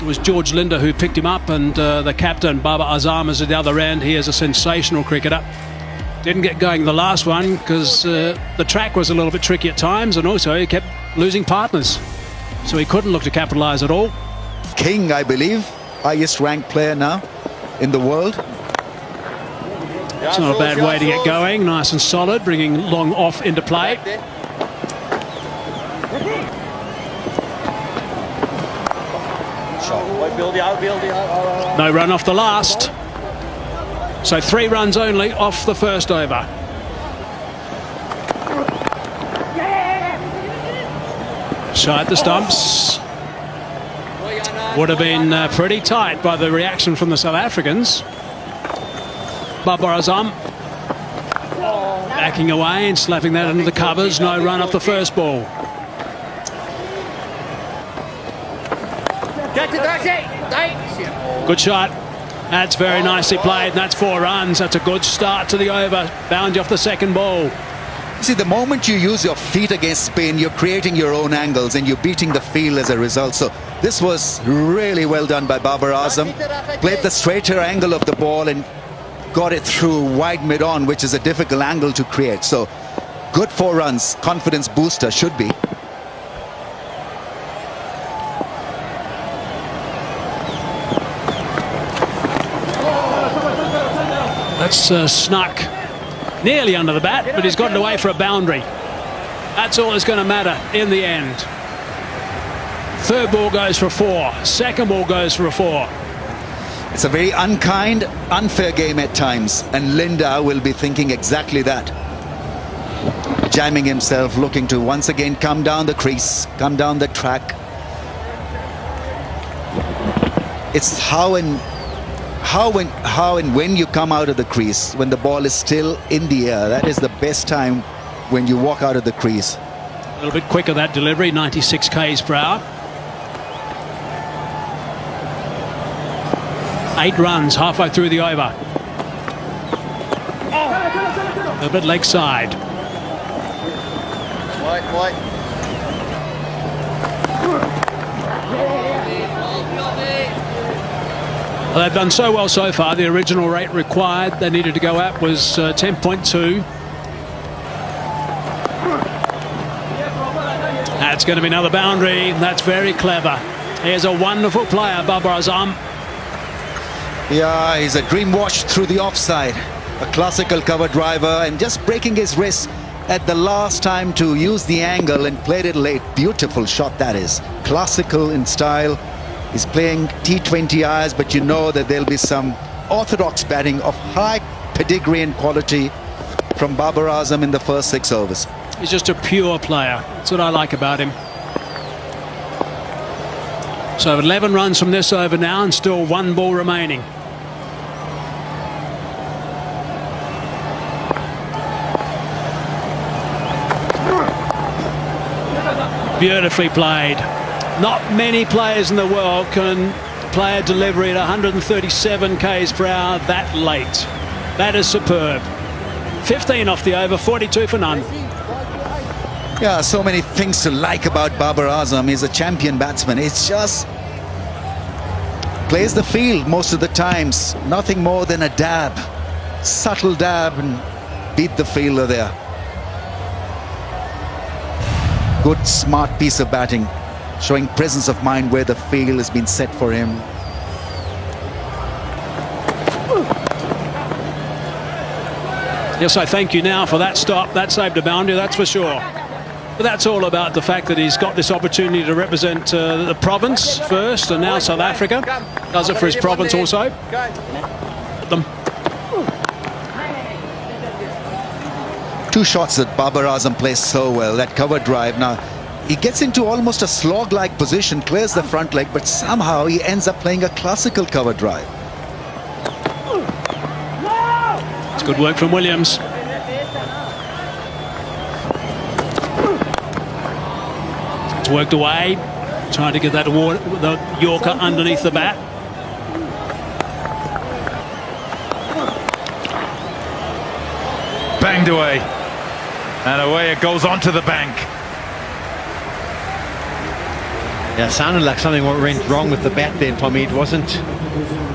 It was George Linder who picked him up, and the captain, Babar Azam, is at the other end. He is a sensational cricketer. Didn't get going the last one because the track was a little bit tricky at times, and also he kept losing partners. So he couldn't look to capitalise at all. King, I believe, highest ranked player now in the world. It's not a bad way to get going. Nice and solid, bringing long off into play. No run off the last. So 3 runs only off the first over. Side the stumps. Would have been pretty tight by the reaction from the South Africans. Babar Azam backing away and slapping that into the covers. No run off the first ball. Good shot. That's very nicely played, and that's 4 runs. That's a good start to the over. Boundary off the second ball. See, the moment you use your feet against spin, you're creating your own angles and you're beating the field as a result. So this was really well done by Babar Azam. Played the straighter angle of the ball and got it through wide mid-on, which is a difficult angle to create. So good 4 runs, confidence booster should be. That's snuck nearly under the bat, but he's gotten away for a boundary. That's all that's going to matter in the end. Third ball goes for a 4. Second ball goes for a 4. It's a very unkind, unfair game at times, and Linda will be thinking exactly that. Jamming himself, looking to once again come down the crease, come down the track. It's how and when you come out of the crease, when the ball is still in the air. That is the best time when you walk out of the crease. A little bit quicker that delivery, 96 k's per hour. 8 runs halfway through the over. A bit leg side. White. Well, they've done so well so far. The original rate required they needed to go at was 10.2. That's going to be another boundary. That's very clever. Here's a wonderful player, Babar Azam. Yeah, he's a dream wash through the offside. A classical cover driver, and just breaking his wrist at the last time to use the angle and played it late. Beautiful shot that is. Classical in style. He's playing T20 eyes, but you know that there'll be some orthodox batting of high pedigree and quality from Babar Azam in the first 6 overs. He's just a pure player. That's what I like about him. So 11 runs from this over now, and still 1 ball remaining. Beautifully played. Not many players in the world can play a delivery at 137 k's per hour that late. That is superb. 15 off the over, 42 for none. Yeah, so many things to like about Babar Azam. He's a champion batsman. It's just plays the field most of the times. Nothing more than a dab. Subtle dab and beat the fielder there. Good, smart piece of batting, showing presence of mind where the field has been set for him. Yes, I thank you now for that stop. That saved a boundary, that's for sure. But that's all about the fact that he's got this opportunity to represent the province first, and now South Africa. Does it for his province also. Them. 2 shots that Babar Azam plays so well. That cover drive. Now, he gets into almost a slog-like position, clears the front leg, but somehow he ends up playing a classical cover drive. It's good work from Williams. It's worked away, trying to get that the Yorker underneath the bat. Banged away, and away it goes onto the bank. Yeah, it sounded like something went wrong with the bat there, Tommy. It wasn't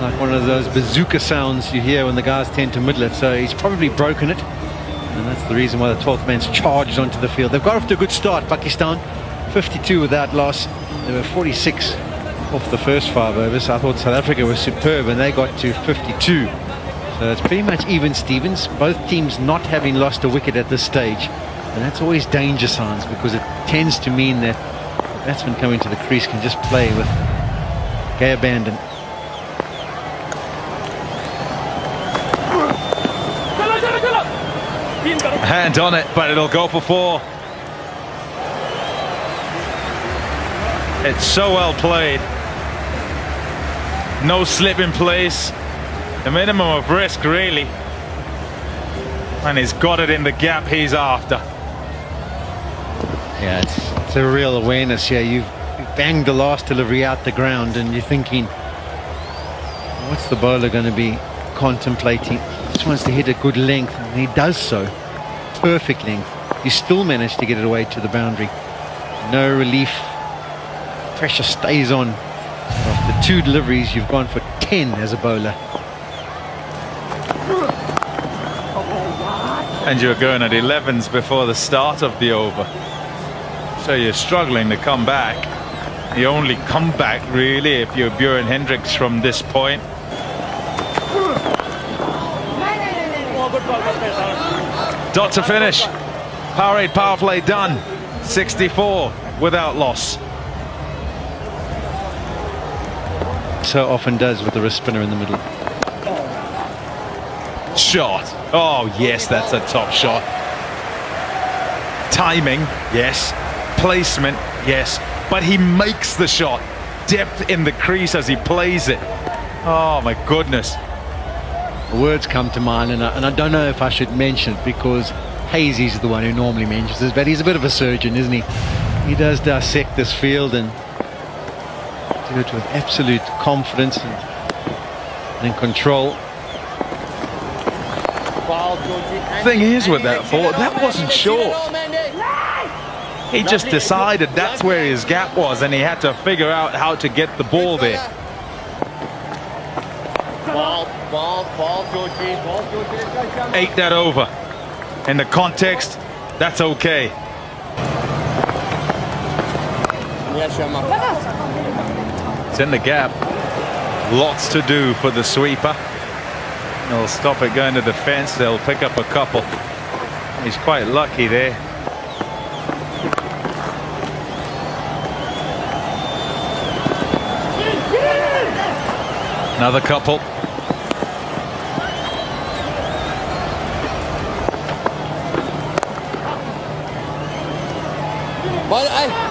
like one of those bazooka sounds you hear when the guys tend to middle it. So he's probably broken it. And that's the reason why the 12th man's charged onto the field. They've got off to a good start, Pakistan. 52 without loss. They were 46 off the first 5 overs. I thought South Africa was superb, and they got to 52. So it's pretty much even Stevens. Both teams not having lost a wicket at this stage. And that's always danger signs, because it tends to mean that batsmen coming to the crease can just play with gay abandon. Hand on it, but it'll go for 4. It's so well played. No slip in place. The minimum of risk, really. And he's got it in the gap he's after. Yeah, it's a real awareness here. You've banged the last delivery out the ground, and you're thinking, what's the bowler going to be contemplating? He just wants to hit a good length, and he does so. Perfect length. You still manage to get it away to the boundary. No relief. Pressure stays on. After 2 deliveries, you've gone for 10 as a bowler. And you're going at 11s before the start of the over. So you're struggling to come back. You only come back really if you're Bjorn Hendricks from this point. Dot to finish. Power 8 power play done. 64 without loss. So often does with the wrist spinner in the middle. Shot. Oh yes, that's a top shot. Timing, yes. Placement, yes. But he makes the shot. Depth in the crease as he plays it. Oh my goodness. Words come to mind, and I don't know if I should mention it, because Hazy's the one who normally mentions this, but he's a bit of a surgeon, isn't he? He does dissect this field and do it with absolute confidence and control. Thing is with that ball, that wasn't short. He just decided that's where his gap was, and he had to figure out how to get the ball there. Ball, Georgie, Georgie. 8 that over. In the context, that's okay. It's in the gap. Lots to do for the sweeper. They'll stop it going to defense. They'll pick up a couple. He's quite lucky there. Another couple.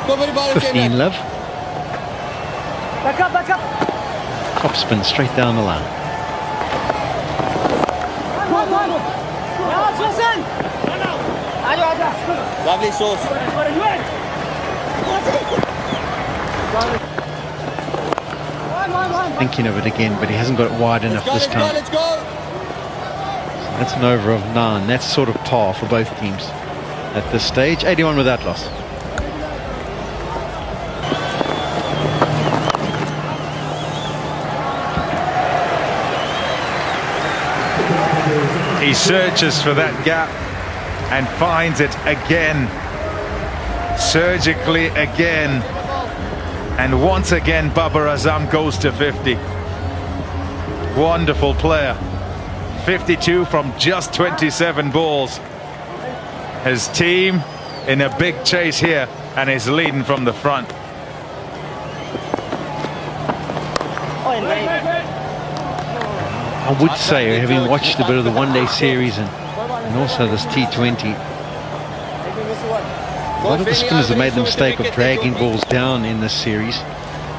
Go 15 love. Back up. Top spin straight down the line. Lovely sauce. Thinking of it again, but he hasn't got it wide enough this time. Let's go. That's an over of 9. That's sort of par for both teams at this stage. 81 without loss. He searches for that gap and finds it again, surgically again, and once again Babar Azam goes to 50. Wonderful player. 52 from just 27 balls. His team in a big chase here, and is leading from the front. I would say, having watched a bit of the one-day series and also this T20, a lot of the spinners have made the mistake of dragging balls down in this series.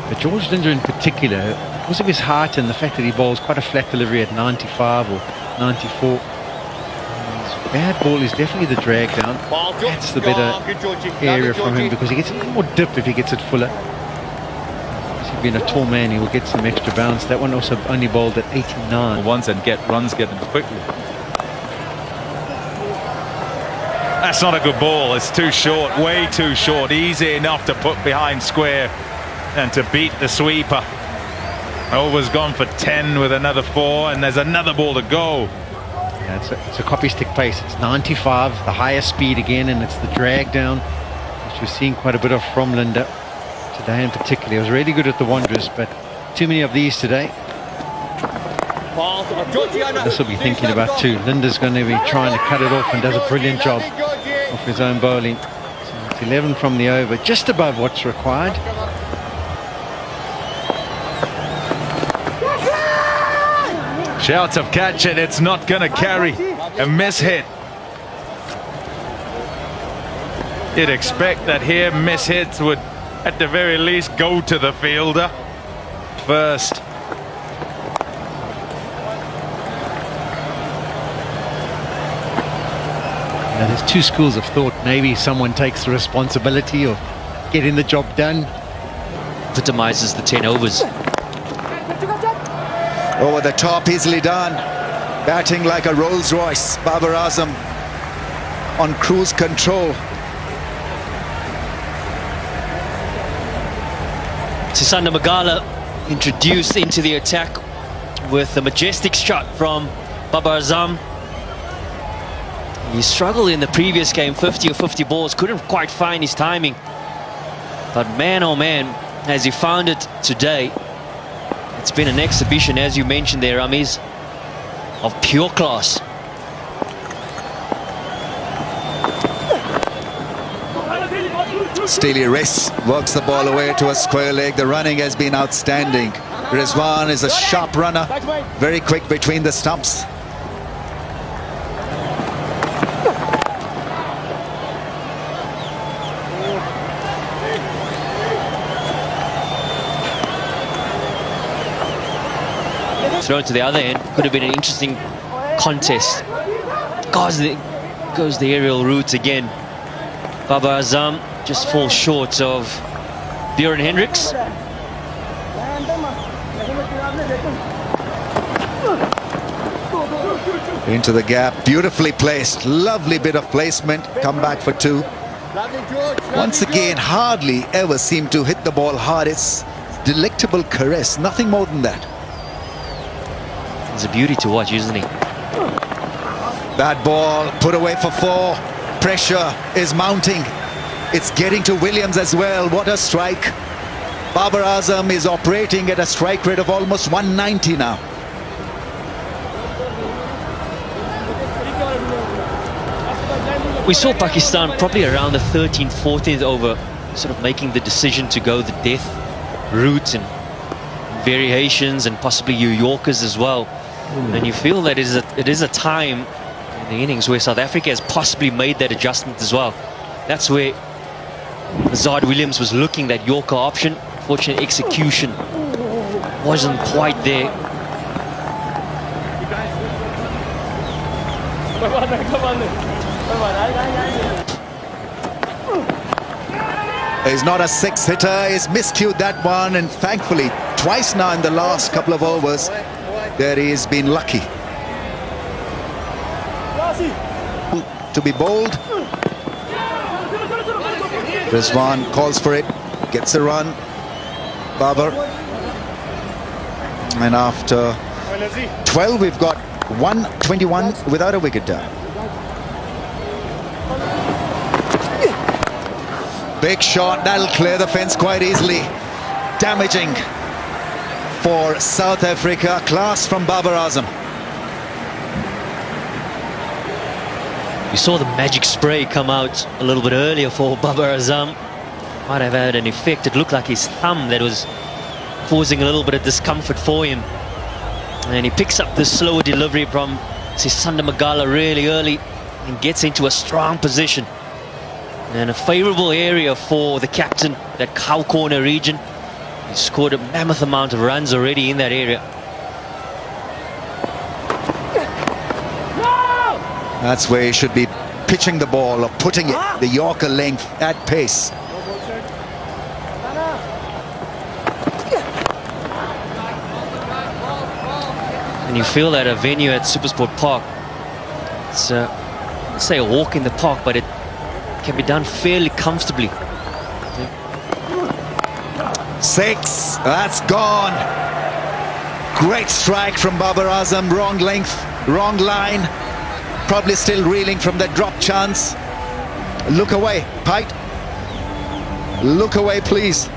But George Linder in particular, because of his height and the fact that he bowls quite a flat delivery at 95 or 94, his bad ball is definitely the drag down. That's the better area from him, because he gets a little more dip if he gets it fuller. Being a tall man, he will get some extra bounce. That one also only bowled at 89. Once and get runs, get them quickly. That's not a good ball. It's too short, way too short. Easy enough to put behind square. and to beat the sweeper. Over's gone for 10 with another 4, and there's another ball to go. Yeah, it's a copy stick pace. It's 95, the highest speed again, and it's the drag down, which we're seeing quite a bit of from Linda today in particular. It was really good at the Wanderers, but too many of these today. This will be thinking about too. Linda's going to be trying to cut it off and does a brilliant job of his own bowling. So it's 11 from the over, just above what's required. Shouts of catch it, it's not going to carry. A miss hit. You'd expect that here miss hits would at the very least go to the fielder first. Now, there's two schools of thought. Maybe someone takes the responsibility of getting the job done. Epitomizes the 10 overs. Over the top, easily done. Batting like a Rolls Royce. Babar Azam on cruise control. Sisanda Magala introduced into the attack with a majestic shot from Babar Azam. He struggled in the previous game, 50 or 50 balls, couldn't quite find his timing. But man, oh man, has he found it today. It's been an exhibition, as you mentioned there, Ramiz, of pure class. Steely wrist works the ball away to a square leg. The running has been outstanding. Rizwan is a sharp runner, very quick between the stumps. Thrown to the other end, could have been an interesting contest. Goes the aerial route again. Babar Azam just falls short of Bjorn Hendricks. Into the gap, beautifully placed, lovely bit of placement, come back for 2. Once again, hardly ever seem to hit the ball hard. It's delectable caress, nothing more than that. He's a beauty to watch, isn't he? Bad ball, put away for 4. Pressure is mounting. It's getting to Williams as well. What a strike. Babar Azam is operating at a strike rate of almost 190 now. We saw Pakistan probably around the 13th, 14th over, sort of making the decision to go the death route and variations and possibly New Yorkers as well. And you feel that it is a time in the innings where South Africa has possibly made that adjustment as well. That's where Azad Williams was looking, that Yorker option. Fortunate execution wasn't quite there. He's not a 6-hitter, he's miscued that one, and thankfully twice now in the last couple of overs that he's been lucky to be bowled. Rizwan calls for it, gets a run. Babar, and after 12 we've got 121 without a wicket down. Big shot, that'll clear the fence quite easily. Damaging for South Africa. Class from Babar Azam. We saw the magic spray come out a little bit earlier for Babar Azam. Might have had an effect. It looked like his thumb that was causing a little bit of discomfort for him. And he picks up the slower delivery from Sisanda Magala really early and gets into a strong position. And a favourable area for the captain, that cow corner region. He scored a mammoth amount of runs already in that area. That's where he should be pitching the ball or putting it, the Yorker length at pace. And you feel that a venue at Supersport Park, it's let's say a walk in the park, but it can be done fairly comfortably. 6. That's gone. Great strike from Babar Azam. Wrong length, wrong line. Probably still reeling from that drop chance. Look away, Pite. Look away, please.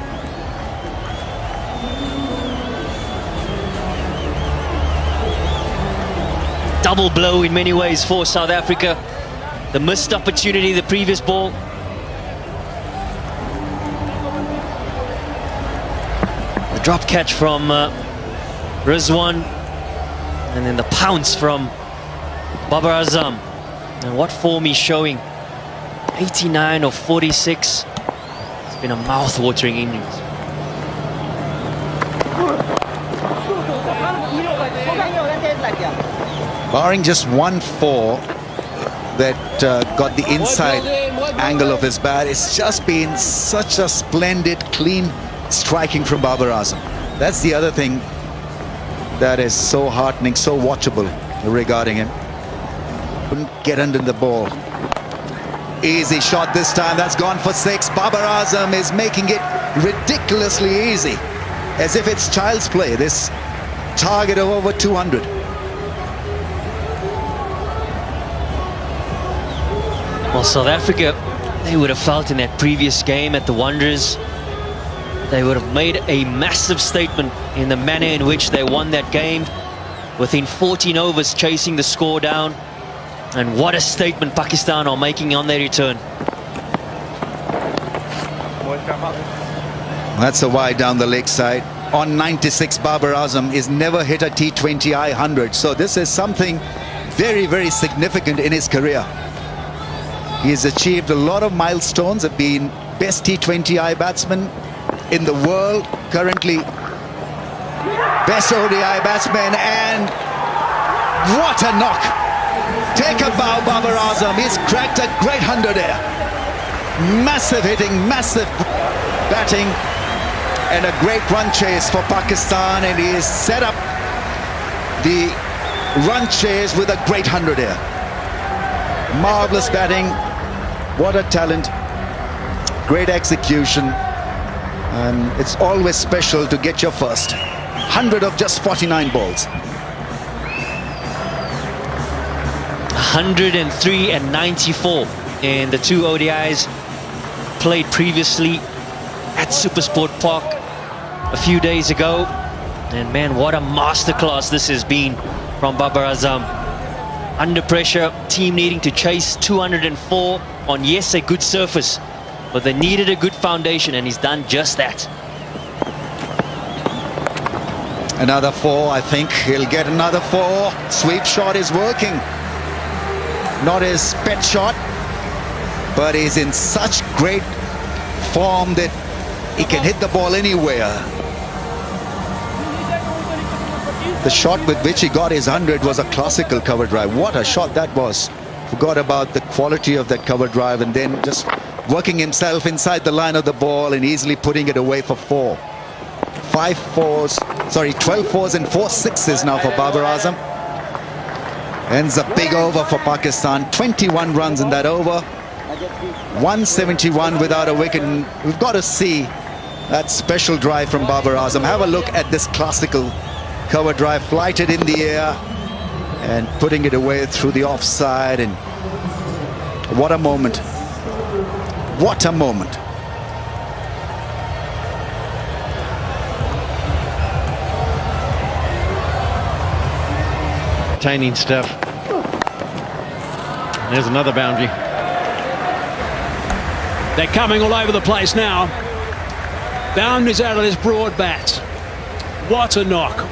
Double blow in many ways for South Africa. The missed opportunity, the previous ball. The drop catch from Rizwan. And then the pounce from Babar Azam. And what form he's showing. 89 of 46. It's been a mouth-watering innings. Barring just 1-4 that got the inside angle of his bat, it's just been such a splendid, clean striking from Babar Azam. That's the other thing that is so heartening, so watchable regarding him. Couldn't get under the ball. Easy shot this time. That's gone for 6. Babar Azam is making it ridiculously easy, as if it's child's play. This target of over 200. Well, South Africa, they would have felt in that previous game at the Wanderers, they would have made a massive statement in the manner in which they won that game, within 14 overs chasing the score down. And what a statement Pakistan are making on their return. That's a wide down the leg side. On 96, Babar Azam is never hit a T20 I-100. So this is something very, very significant in his career. He has achieved a lot of milestones, have been best T20I batsman in the world, currently best ODI batsman, and what a knock. Take a bow, Babar Azam. He's cracked a great 100 here. Massive hitting, massive batting, and a great run chase for Pakistan, and he has set up the run chase with a great 100 here. Marvelous batting. What a talent. Great execution. And it's always special to get your first 100 of just 49 balls. 103 and 94 in the 2 ODIs played previously at Supersport Park a few days ago. And man, what a masterclass this has been from Babar Azam. Under pressure, team needing to chase 204 on, yes, a good surface, but they needed a good foundation, and he's done just that. Another 4, I think he'll get another 4. Sweep shot is working. Not his pet shot, but he's in such great form that he can hit the ball anywhere. The shot with which he got his 100 was a classical cover drive. What a shot that was. Forgot about the quality of that cover drive, and then just working himself inside the line of the ball and easily putting it away for 4. 12 4s and 4 6s now for Babar Azam. Ends a big over for Pakistan. 21 runs in that over. 171 without a wicket. And we've got to see that special drive from Babar Azam. Have a look at this classical cover drive, flighted in the air and putting it away through the offside. And what a moment. What a moment. Entertaining stuff. There's another boundary. They're coming all over the place now. Boundaries out of this broad bat. What a knock.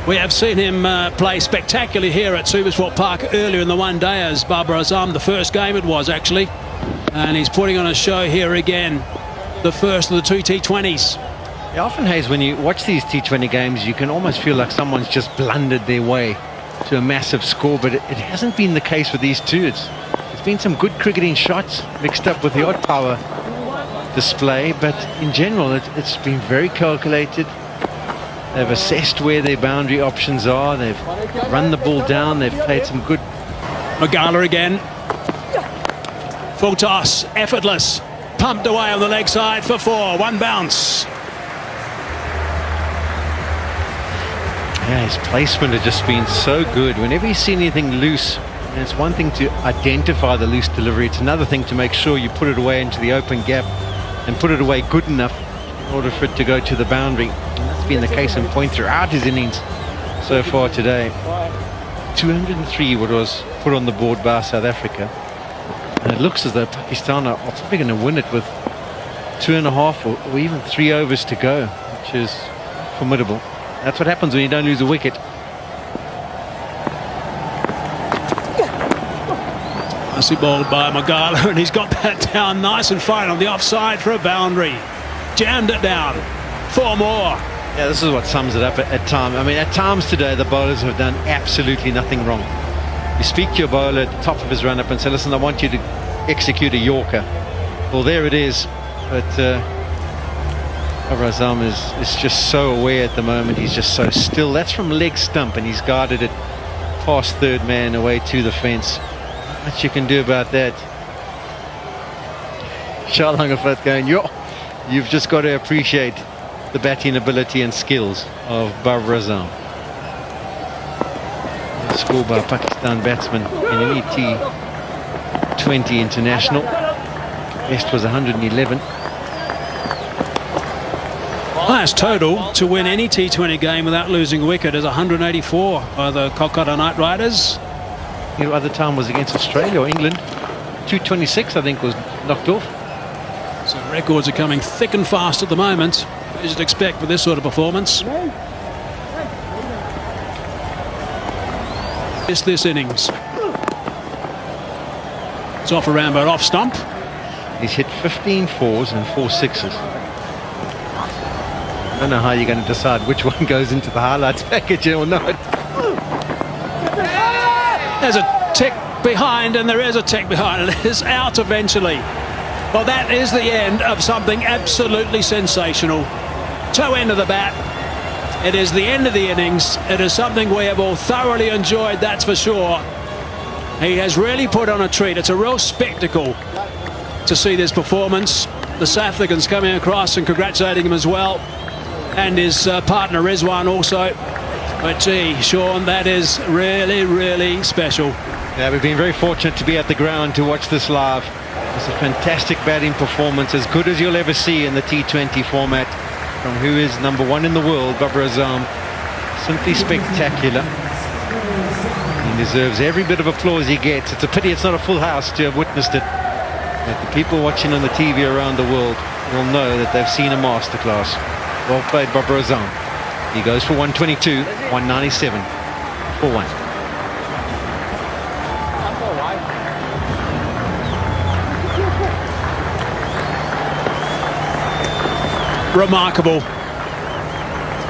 We have seen him play spectacularly here at Supersport Park earlier in the one day as Babar Azam. The first game it was, actually. And he's putting on a show here again. The first of the 2 T20s. Yeah, often, Hayes, when you watch these T20 games, you can almost feel like someone's just blundered their way to a massive score, but it hasn't been the case with these two. There's been some good cricketing shots mixed up with the odd power display, but in general it's been very calculated. They've assessed where their boundary options are, they've run the ball down, they've played some good. Magala again. Full toss, effortless, pumped away on the leg side for 4. 1 bounce. Yeah, his placement has just been so good. Whenever you see anything loose, and it's one thing to identify the loose delivery, it's another thing to make sure you put it away into the open gap and put it away good enough in order for it to go to the boundary. And that's been the case in point throughout his innings so far today. 203 what was put on the board by South Africa. And it looks as though Pakistan are probably going to win it with 2.5 or even 3 overs to go, which is formidable. That's what happens when you don't lose a wicket. Nicely bowled by Magala, and he's got that down nice and fine on the offside for a boundary. Jammed it down. 4 more. Yeah, this is what sums it up at times. I mean, at times today, the bowlers have done absolutely nothing wrong. You speak to your bowler at the top of his run-up and say, listen, I want you to execute a Yorker. Well, there it is. But Babar Azam is just so aware at the moment. He's just so still. That's from leg stump, and he's guarded it past third man away to the fence. Not much you can do about that. Charlangafat going, you've just got to appreciate the batting ability and skills of Babar Azam. Score by Pakistan batsman in any T20 international. Best was 111. Highest total to win any T20 game without losing a wicket is 184 by the Kolkata Knight Riders. The other time was against Australia or England. 226 I think was knocked off. So records are coming thick and fast at the moment, as you'd expect with this sort of performance. It's this innings. It's off around but off stump. He's hit 15 fours and 4 sixes. I don't know how you're going to decide which one goes into the highlights package or not. There's a tick behind, and there is a tick behind. It is out eventually. Well, that is the end of something absolutely sensational. Toe end of the bat. It is the end of the innings. It is something we have all thoroughly enjoyed, that's for sure. He has really put on a treat. It's a real spectacle to see this performance. The South Africans coming across and congratulating him as well, and his partner Rizwan also. But gee, Sean, that is really, really special. Yeah, we've been very fortunate to be at the ground to watch this live. It's a fantastic batting performance, as good as you'll ever see in the T20 format, from who is #1 in the world, Babar Azam. Simply spectacular. He deserves every bit of applause he gets. It's a pity it's not a full house to have witnessed it. But the people watching on the TV around the world will know that they've seen a masterclass. Well played, Babar Azam. He goes for 122, 197 for 1. Remarkable.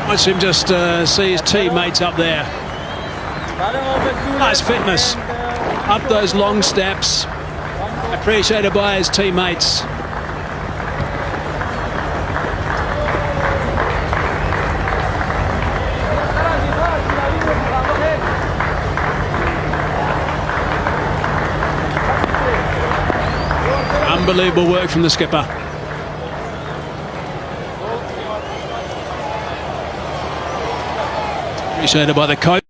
Watch him just see his teammates up there. Nice fitness. Up those long steps. Appreciated by his teammates. Unbelievable work from the skipper. Appreciated by the coach.